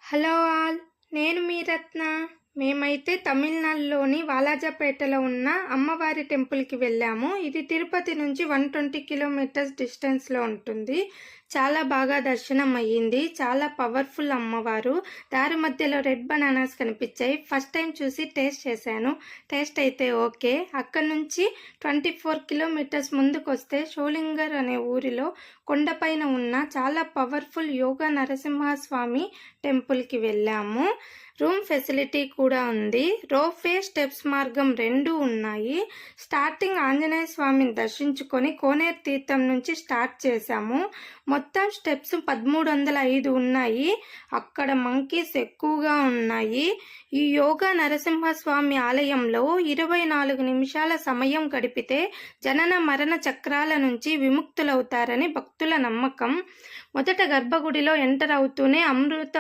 Hello all, నేను మీ రత్న. మేమైతే తమిళనాడులోని వాలాజాపేటలో ఉన్న అమ్మవారి టెంపుల్కి వెళ్ళాము. ఇది తిరుపతి నుంచి 120 కిలోమీటర్స్ డిస్టెన్స్లో ఉంటుంది. చాలా బాగా దర్శనం అయ్యింది. చాలా పవర్ఫుల్ అమ్మవారు. దారి మధ్యలో రెడ్ బనానాస్ కనిపించాయి. ఫస్ట్ టైం చూసి టేస్ట్ చేశాను. టేస్ట్ అయితే ఓకే. అక్కడ నుంచి 24 కిలోమీటర్స్ ముందుకు వస్తే షోలింగర్ అనే ఊరిలో కొండపైన ఉన్న చాలా పవర్ఫుల్ యోగా నరసింహస్వామి టెంపుల్కి వెళ్ళాము. రూమ్ ఫెసిలిటీ కూడా ఉంది. రోప్వే, స్టెప్స్ మార్గం రెండూ ఉన్నాయి. స్టార్టింగ్ ఆంజనేయ స్వామిని దర్శించుకొని కోనేరు తీర్థం నుంచి స్టార్ట్ చేశాము. మొత్తం స్టెప్స్ 1305 ఉన్నాయి. అక్కడ మంకీస్ ఎక్కువగా ఉన్నాయి. ఈ యోగా నరసింహస్వామి ఆలయంలో 24 నిమిషాల సమయం గడిపితే జనన మరణ చక్రాల నుంచి విముక్తులవుతారని భక్తుల నమ్మకం. మొదట గర్భగుడిలో ఎంటర్ అవుతూనే అమృత